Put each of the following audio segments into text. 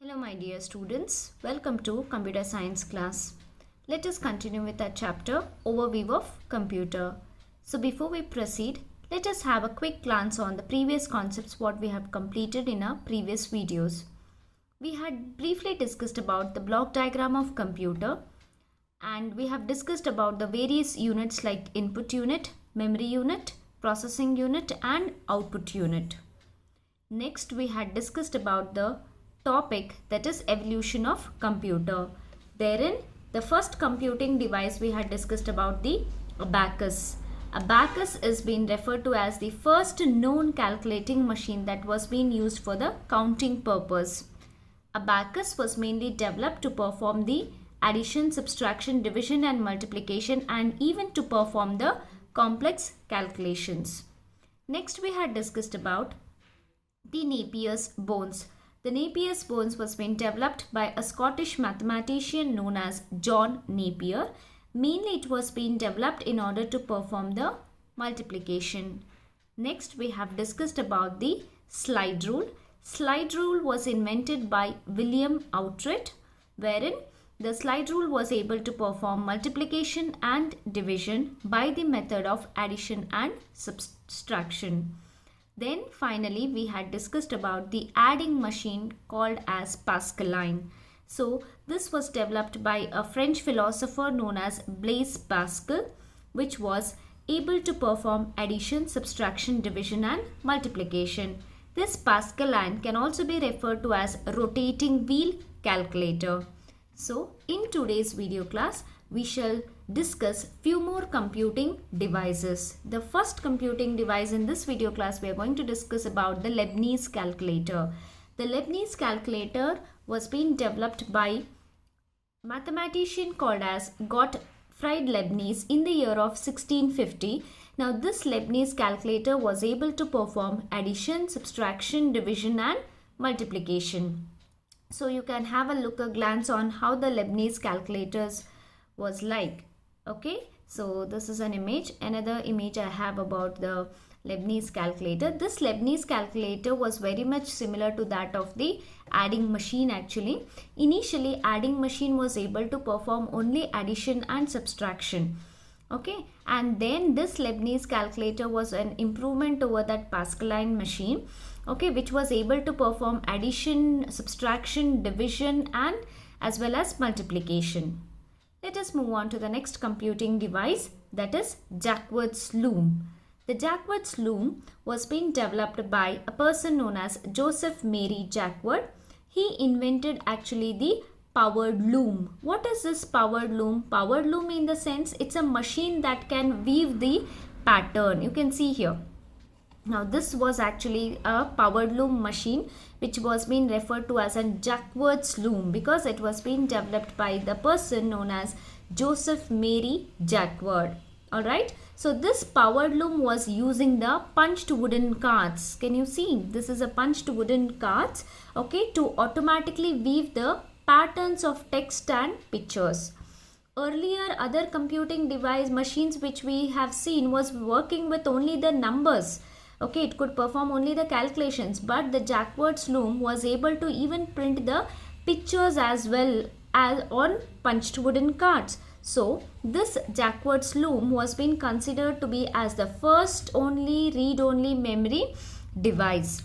Hello my dear students, welcome to computer science class. Let us continue with our chapter overview of computer. So before we proceed, let us have a quick glance on the previous concepts what we have completed in our previous videos. We had briefly discussed about the block diagram of computer and we have discussed about the various units like input unit, memory unit, processing unit and output unit. Next we had discussed about the topic that is evolution of computer. Therein the first computing device we had discussed about the abacus. Abacus is being referred to as the first known calculating machine that was being used for the counting purpose. Abacus was mainly developed to perform the addition, subtraction, division and multiplication and even to perform the complex calculations. Next we had discussed about the Napier's bones. The Napier's bones was being developed by a Scottish mathematician known as John Napier. Mainly it was being developed in order to perform the multiplication. Next we have discussed about the slide rule. Slide rule was invented by William Outred, wherein the slide rule was able to perform multiplication and division by the method of addition and subtraction. Then finally we had discussed about the adding machine called as Pascaline. So this was developed by a French philosopher known as Blaise Pascal, which was able to perform addition, subtraction, division and multiplication. This Pascaline can also be referred to as rotating wheel calculator. So in today's video class we shall discuss few more computing devices. The first computing device in this video class we are going to discuss about the Leibniz calculator. The Leibniz calculator was being developed by mathematician called as Gottfried Leibniz in the year of 1650. Now this Leibniz calculator was able to perform addition, subtraction, division and multiplication. So you can have a glance on how the Leibniz calculators was like. Okay, so this is an image. Another image I have about the Leibniz calculator. This Leibniz calculator was very much similar to that of the adding machine actually. Initially adding machine was able to perform only addition and subtraction. Okay, and then this Leibniz calculator was an improvement over that Pascaline machine, okay, which was able to perform addition, subtraction, division and as well as multiplication. Let us move on to the next computing device, that is Jacquard's loom. The Jacquard's loom was being developed by a person known as Joseph Mary Jacquard. He invented actually the powered loom. What is this powered loom? Powered loom in the sense it's a machine that can weave the pattern. You can see here. Now this was actually a powered loom machine which was being referred to as a Jacquard's loom because it was being developed by the person known as Joseph Mary Jacquard. Alright, so this powered loom was using the punched wooden cards. Can you see? This is a punched wooden cards, okay, to automatically weave the patterns of text and pictures. Earlier other computing device machines which we have seen was working with only the numbers. Okay, it could perform only the calculations, but the Jacquard's loom was able to even print the pictures as well as on punched wooden cards. So this Jacquard's loom was being considered to be as the first only read-only memory device.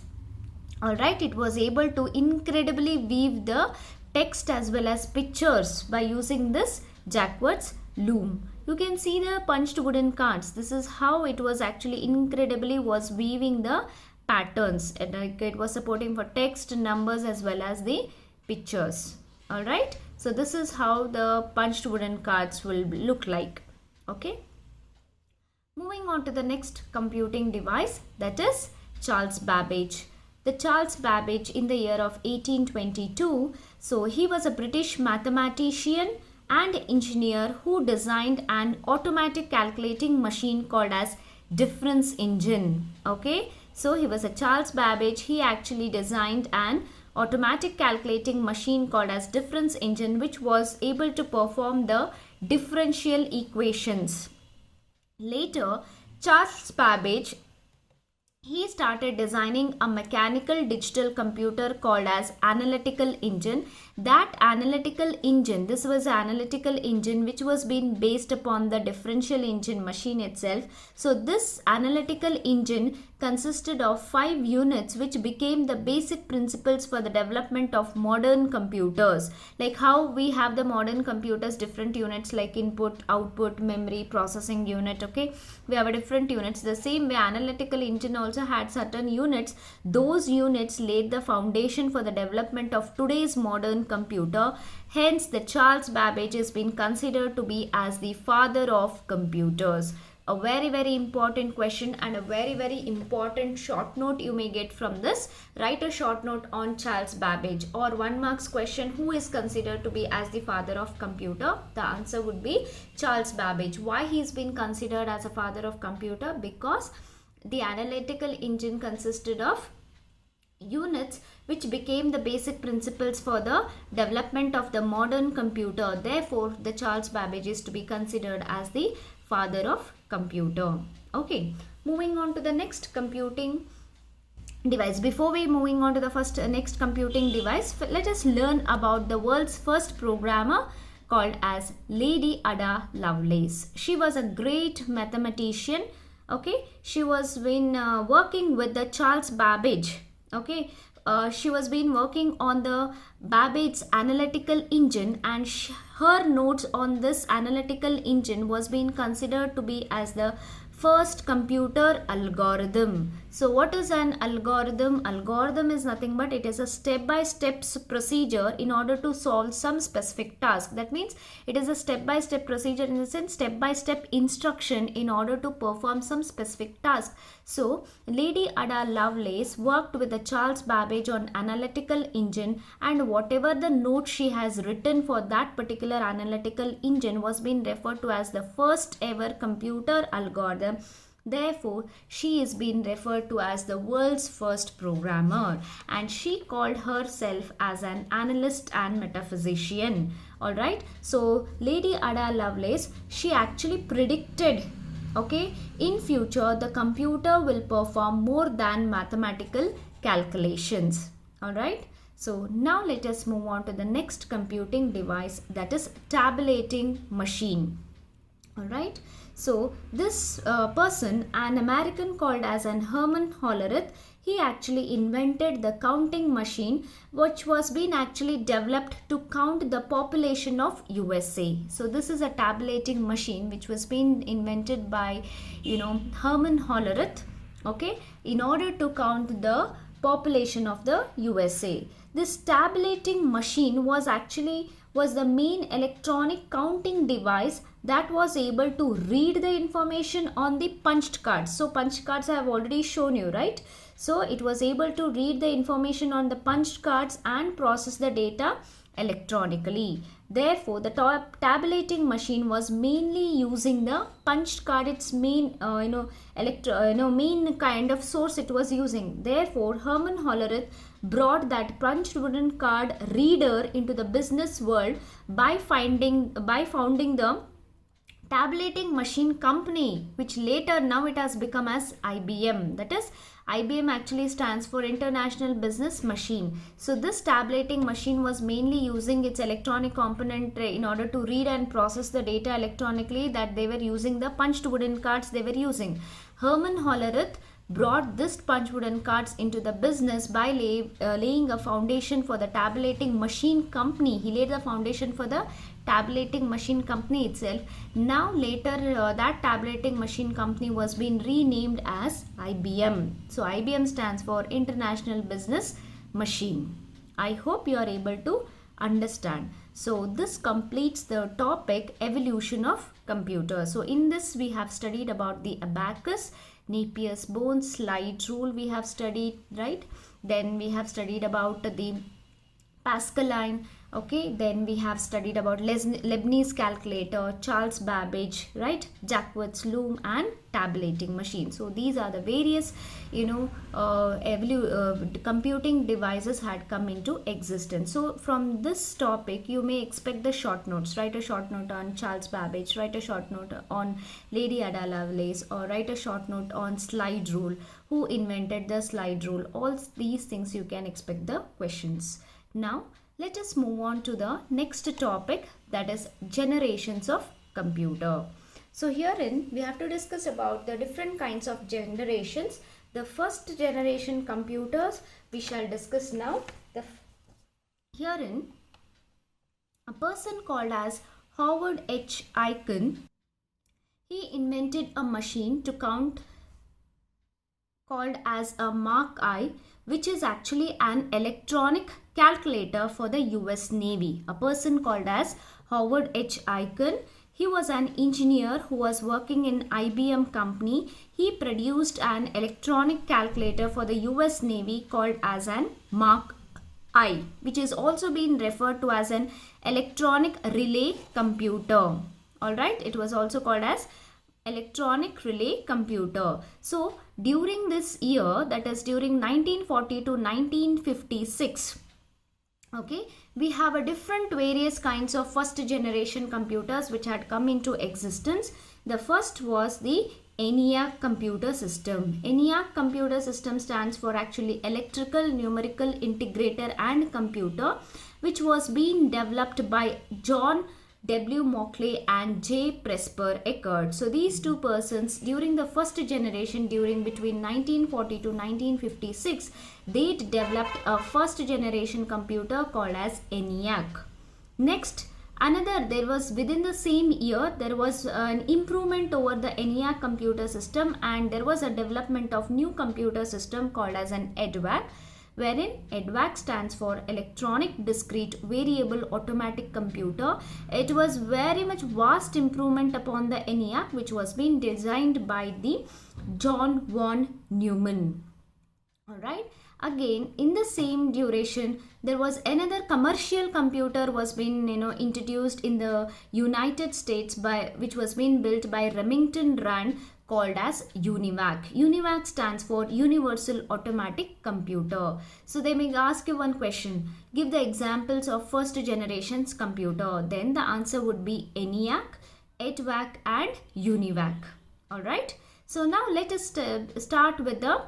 Alright, it was able to incredibly weave the text as well as pictures by using this Jacquard's loom. You can see the punched wooden cards. This is how it was actually incredibly was weaving the patterns. It was supporting for text, numbers as well as the pictures. Alright. So this is how the punched wooden cards will look like. Okay. Moving on to the next computing device, that is Charles Babbage. The Charles Babbage in the year of 1822. So he was a British mathematician and engineer who designed an automatic calculating machine called as difference engine. Okay, so he was a Charles Babbage. He actually designed an automatic calculating machine called as difference engine which was able to perform the differential equations. Later Charles Babbage he started designing a mechanical digital computer called as analytical engine. That analytical engine, this was an analytical engine which was being based upon the differential engine machine itself. So this analytical engine consisted of 5 units which became the basic principles for the development of modern computers. Like how we have the modern computers, different units like input, output, memory, processing unit, okay, we have a different units. The same way analytical engine also had certain units. Those units laid the foundation for the development of today's modern computer. Hence the Charles Babbage has been considered to be as the father of computers. A very important question and a very important short note you may get from this. Write a short note on Charles Babbage, or 1 marks question, who is considered to be as the father of computer. The answer would be Charles Babbage. Why he's been considered as a father of computer? Because the analytical engine consisted of units which became the basic principles for the development of the modern computer. Therefore the Charles Babbage is to be considered as the father of computer. Okay, moving on to the next computing device. Before we moving on to the next computing device, let us learn about the world's first programmer called as Lady Ada Lovelace. She was a great mathematician. Okay, she was been working with the Charles Babbage. Okay, she was been working on the Babbage's analytical engine, and her notes on this analytical engine was being considered to be as the first computer algorithm. So what is an algorithm? Algorithm is nothing but it is a step-by-step procedure in order to solve some specific task. That means it is a step-by-step procedure, in the sense step-by-step instruction in order to perform some specific task. So Lady Ada Lovelace worked with the Charles Babbage on analytical engine, and whatever the note she has written for that particular analytical engine was being referred to as the first ever computer algorithm. Therefore, she is being referred to as the world's first programmer, and she called herself as an analyst and metaphysician. Alright, so Lady Ada Lovelace, she actually predicted, okay, in future the computer will perform more than mathematical calculations. Alright, so now let us move on to the next computing device, that is tabulating machine. Alright, so this person, an American called as an Herman Hollerith, he actually invented the counting machine which was being actually developed to count the population of USA. So this is a tabulating machine which was being invented by Herman Hollerith, okay, in order to count the population of the USA. This tabulating machine was the main electronic counting device that was able to read the information on the punched cards. So punched cards I have already shown you, right? So it was able to read the information on the punched cards and process the data electronically. Therefore, the tabulating machine was mainly using the punched card, its main main kind of source it was using. Therefore, Herman Hollerith brought that punched wooden card reader into the business world by founding the tabulating machine company, which later now it has become as IBM. That is, IBM actually stands for International Business Machine. So this tabulating machine was mainly using its electronic component in order to read and process the data electronically, that they were using the punched wooden cards they were using. Herman Hollerith brought this punch wooden cards into the business by laying a foundation for the tabulating machine company. He laid the foundation for the tabulating machine company itself. Now later that tabulating machine company was being renamed as IBM. So IBM stands for International Business Machine. I hope you are able to understand. So this completes the topic evolution of computer. So in this we have studied about the abacus, Napier's bone, slide rule we have studied, right? Then we have studied about the Pascaline. Okay, then we have studied about Leibniz calculator, Charles Babbage, right, Jacquard's loom, and tabulating machine. So these are the various, computing devices had come into existence. So from this topic, you may expect the short notes. Write a short note on Charles Babbage, write a short note on Lady Ada Lovelace, or write a short note on slide rule. Who invented the slide rule? All these things you can expect the questions. Now, let us move on to the next topic, that is generations of computer. So herein we have to discuss about the different kinds of generations. The first generation computers we shall discuss now. Herein a person called as Howard H. Aiken, he invented a machine to count called as a Mark I, which is actually an electronic calculator for the US Navy. A person called as Howard H. Aiken, he was an engineer who was working in IBM company. He produced an electronic calculator for the US Navy called as an Mark I, which is also being referred to as an electronic relay computer. Alright, it was also called as electronic relay computer. So during this year, that is during 1940 to 1956, okay, we have a different various kinds of first generation computers which had come into existence. The first was the ENIAC computer system. ENIAC computer system stands for actually electrical numerical integrator and computer, which was being developed by John W. Mauchly and J. Presper Eckert. So these two persons during the first generation, during between 1940 to 1956, they developed a first generation computer called as ENIAC. Next, there was within the same year, there was an improvement over the ENIAC computer system, and there was a development of new computer system called as an EDVAC, wherein EDVAC stands for Electronic Discrete Variable Automatic Computer. It was very much vast improvement upon the ENIAC, which was being designed by the John von Neumann. Alright, again in the same duration, there was another commercial computer was being introduced in the United States which was being built by Remington Rand, called as UNIVAC. UNIVAC stands for Universal Automatic Computer. So they may ask you one question, give the examples of first generation's computer. Then the answer would be ENIAC, EDVAC and UNIVAC. Alright. So now let us start with the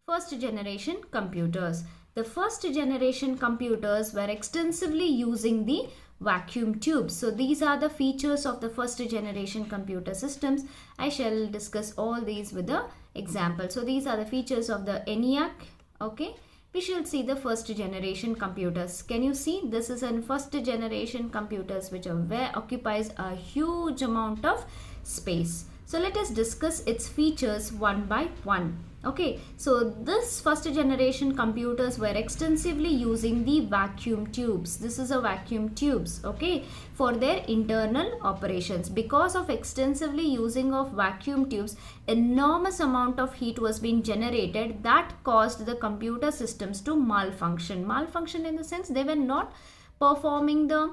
first generation computers. The first generation computers were extensively using the vacuum tubes. So these are the features of the first generation computer systems. I shall discuss all these with the example. So these are the features of the ENIAC. Okay, we shall see the first generation computers. Can you see? This is a first generation computers which occupies a huge amount of space. So let us discuss its features one by one. Okay, so this first generation computers were extensively using the vacuum tubes. This is a vacuum tubes, okay, for their internal operations. Because of extensively using of vacuum tubes, enormous amount of heat was being generated that caused the computer systems to malfunction. Malfunction in the sense they were not performing the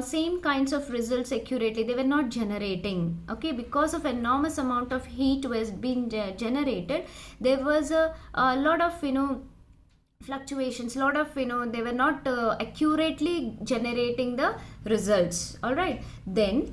same kinds of results accurately. They were not generating, okay, because of enormous amount of heat was being generated. There was a lot of fluctuations, lot of they were not accurately generating the results. All right, then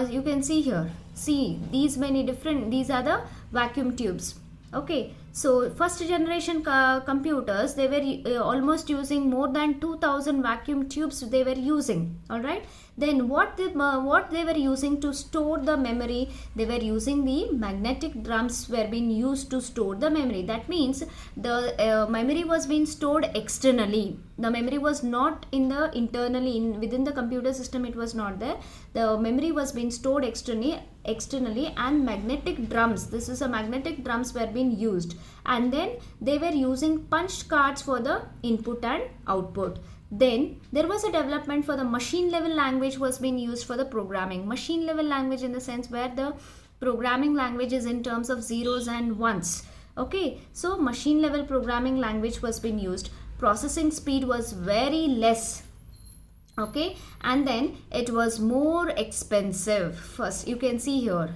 you can see here, see these are the vacuum tubes. Okay, so first generation computers, they were almost using more than 2000 vacuum tubes they were using. All right, then what they were using to store the memory, they were using the magnetic drums were being used to store the memory. That means the memory was being stored externally. The memory was not in the internally within the computer system. It was not there. The memory was being stored externally, and magnetic drums, this is a magnetic drums were being used, and then they were using punched cards for the input and output. Then there was a development for the machine level language was being used for the programming. Machine level language in the sense where the programming language is in terms of zeros and ones. Okay, so machine level programming language was being used. processing speed was very less. Okay, and then it was more expensive. First, you can see here,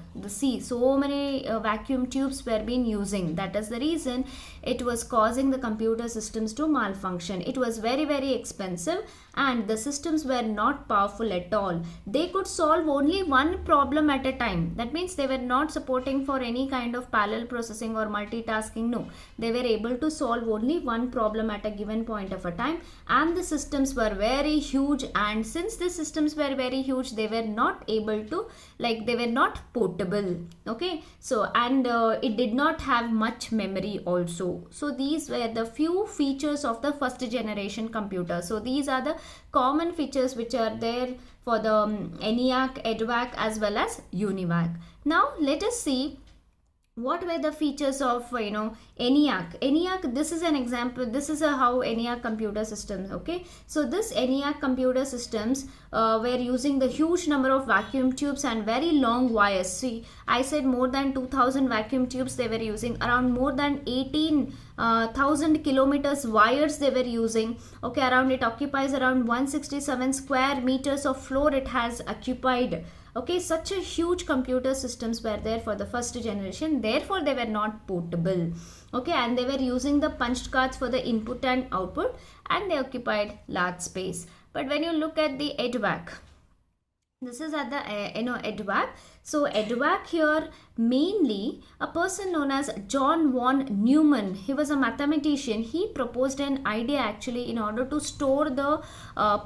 so many vacuum tubes were being using. That is the reason it was causing the computer systems to malfunction. It was very, very expensive, and the systems were not powerful at all. They could solve only one problem at a time. That means they were not supporting for any kind of parallel processing or multitasking. No, they were able to solve only one problem at a given point of a time, and the systems were very huge. And since the systems were very huge, they were not able to, they were not portable. Okay, so and it did not have much memory also. So these were the few features of the first generation computer. So these are the common features which are there for the ENIAC, EDVAC as well as UNIVAC. Now let us see what were the features of ENIAC. This is an example. This is how ENIAC computer systems. Okay, so this ENIAC computer systems were using the huge number of vacuum tubes and very long wires. See, I said more than 2000 vacuum tubes they were using, around more than 18,000 kilometers wires they were using. Okay, around it occupies around 167 square meters of floor it has occupied. Okay, such a huge computer systems were there for the first generation. Therefore, they were not portable. Okay, and they were using the punched cards for the input and output, and they occupied large space. But when you look at the EDVAC, this is at the EDVAC. So EDVAC here, mainly a person known as John von Neumann. He was a mathematician. He proposed an idea actually in order to store the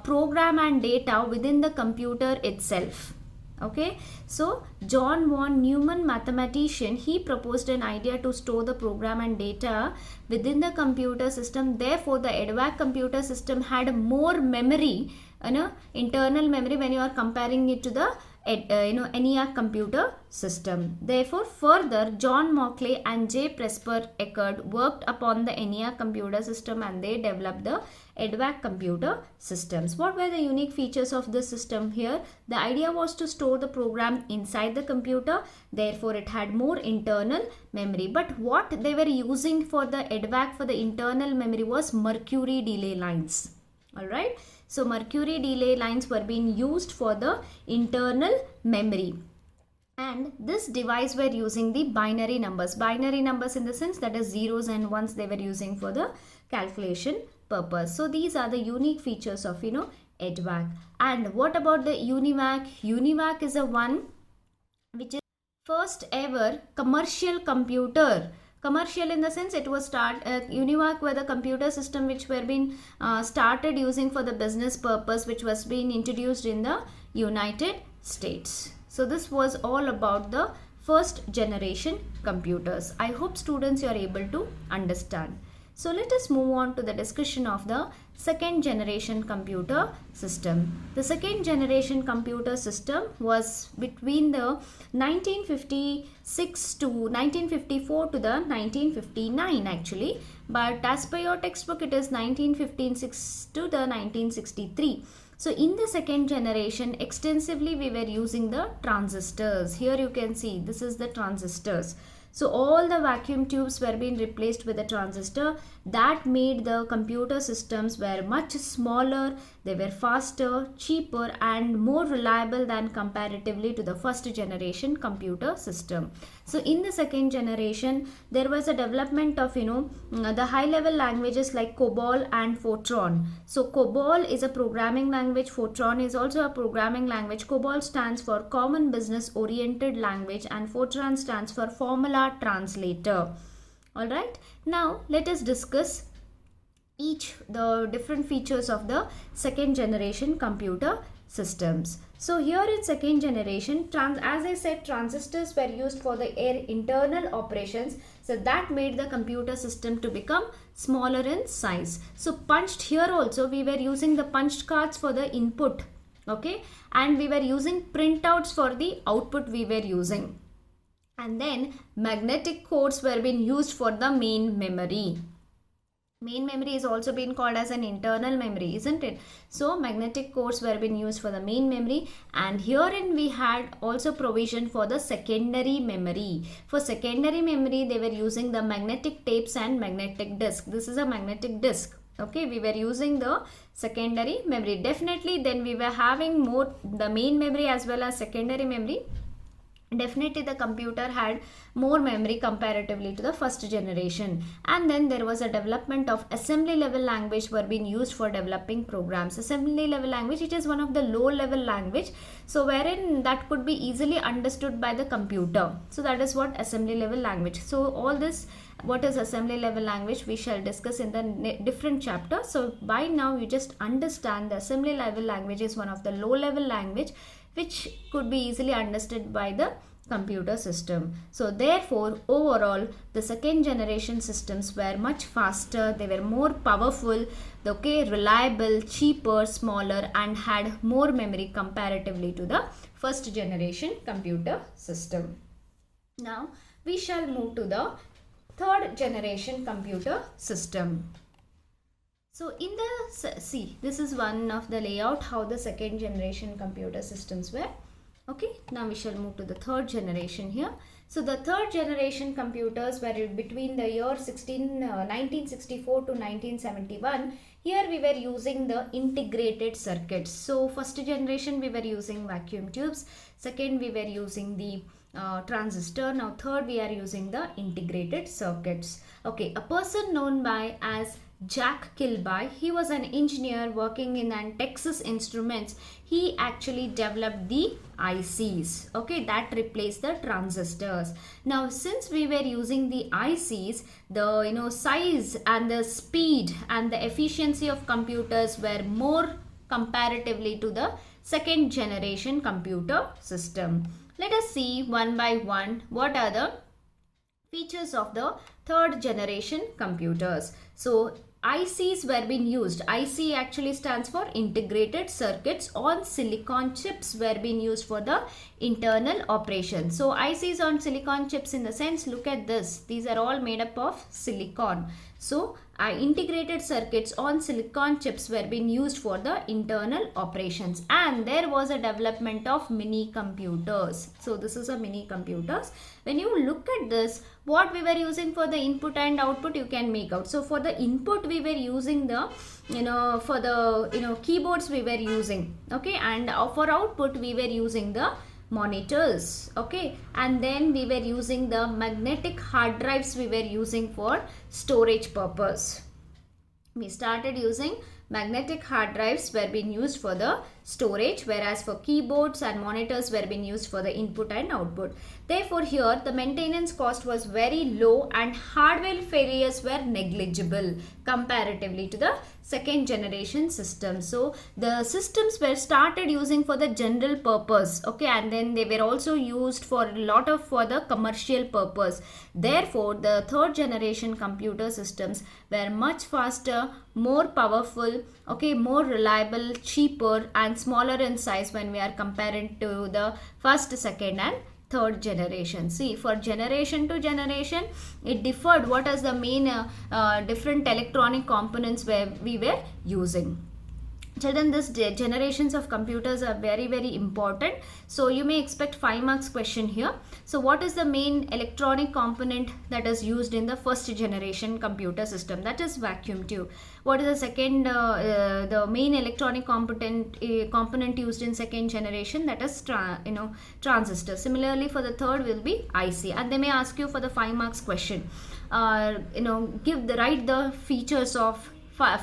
program and data within the computer itself. Okay, so John von Neumann, mathematician, he proposed an idea to store the program and data within the computer system. Therefore, the EDVAC computer system had more memory, internal memory, when you are comparing it to the ENIAC computer system. Therefore, further, John Mauchly and J. Presper Eckert worked upon the ENIAC computer system, and they developed the EDVAC computer systems. What were the unique features of this system here? The idea was to store the program inside the computer. Therefore, it had more internal memory. But what they were using for the EDVAC for the internal memory was mercury delay lines. Alright. So mercury delay lines were being used for the internal memory. And this device were using the binary numbers. Binary numbers in the sense that is zeros and ones they were using for the calculation purpose. So these are the unique features of EDVAC. And what about the UNIVAC? UNIVAC is a one which is first ever commercial computer. Commercial in the sense it was UNIVAC were the computer system which were being started using for the business purpose, which was being introduced in the United States. So this was all about the first generation computers. I hope students you are able to understand. So let us move on to the discussion of the second generation computer system. The second generation computer system was between the 1956 to 1954 to the 1959 actually. But as per your textbook, it is 1956 to the 1963. So in the second generation, extensively we were using the transistors. Here you can see this is the transistors. So all the vacuum tubes were being replaced with a transistor. That made the computer systems were much smaller, they were faster, cheaper and more reliable than comparatively to the first generation computer system. So in the second generation, there was a development of the high level languages like COBOL and Fortran. So COBOL is a programming language, Fortran is also a programming language. COBOL stands for Common Business Oriented Language and Fortran stands for Formula Translator. Alright, now let us discuss the different features of the second generation computer systems. So here in second generation, as I said, transistors were used for the internal operations. So that made the computer system to become smaller in size. So punched here also we were using the punched cards for the input. Okay, and we were using printouts for the output we were using. And then magnetic codes were being used for the main memory. Main memory is also being called as an internal memory, isn't it? So magnetic codes were being used for the main memory, and herein we had also provision for the secondary memory. For secondary memory, they were using the magnetic tapes and magnetic disk. This is a magnetic disk. Okay, we were using the secondary memory. Definitely then we were having more the main memory as well as secondary memory. Definitely the computer had more memory comparatively to the first generation. And then there was a development of assembly level language were being used for developing programs. Assembly level language, it is one of the low level language, so wherein that could be easily understood by the computer. So that is what assembly level language. So all this, what is assembly level language, we shall discuss in the different chapter. So by now you just understand the assembly level language is one of the low level language which could be easily understood by the computer system. So therefore overall the second generation systems were much faster, they were more powerful, okay, reliable, cheaper, smaller, and had more memory comparatively to the first generation computer system. Now we shall move to the third generation computer system. So in the, see, this is one of the layout how the second generation computer systems were. Okay, now we shall move to the third generation here. So the third generation computers were between the year 1964 to 1971. Here we were using the integrated circuits. So first generation we were using vacuum tubes. Second we were using the transistor. Now third we are using the integrated circuits. Okay, a person known by as Jack Kilby, he was an engineer working in Texas Instruments. He actually developed the ICs, okay, that replaced the transistors. Now since we were using the ICs, the size and the speed and the efficiency of computers were more comparatively to the second generation computer system. Let us see one by one what are the features of the third generation computers. So ICs were being used. IC actually stands for integrated circuits on silicon chips were being used for the internal operation. So ICs on silicon chips, in the sense, look at this. These are all made up of silicon. So integrated circuits on silicon chips were being used for the internal operations, and there was a development of mini computers. So this is a mini computers. When you look at this, what we were using for the input and output, you can make out. So for the input we were using the for the keyboards we were using, okay, and for output we were using the monitors, okay, and then we were using the magnetic hard drives we were using for storage purpose. We started using magnetic hard drives were being used for the storage, whereas for keyboards and monitors were being used for the input and output. Therefore here the maintenance cost was very low and hardware failures were negligible comparatively to the second generation system. So the systems were started using for the general purpose, okay, and then they were also used for a lot of for the commercial purpose. Therefore the third generation computer systems were much faster, more powerful, okay, more reliable, cheaper, and smaller in size when we are comparing to the first, second, and third generation. See, for generation to generation it differed. What is the main different electronic components where we were using. Children, this generations of computers are very, very important. So you may expect 5 marks question here. So what is the main electronic component that is used in the first generation computer system? That is vacuum tube. What is the second, the main electronic component used in second generation? That is transistor. Similarly for the third will be IC. And they may ask you for the 5 marks question. Write the features of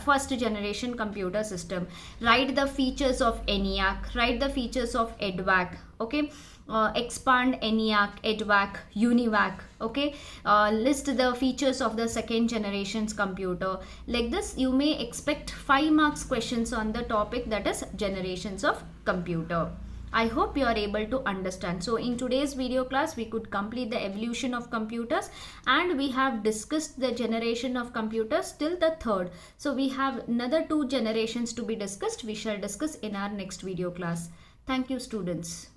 first generation computer system, write the features of ENIAC, write the features of EDVAC, okay, expand ENIAC, EDVAC, UNIVAC, okay, list the features of the second generation's computer. Like this you may expect 5 marks questions on the topic, that is generations of computer. I hope you are able to understand. So in today's video class, we could complete the evolution of computers, and we have discussed the generation of computers till the third. So we have another 2 generations to be discussed. We shall discuss in our next video class. Thank you, students.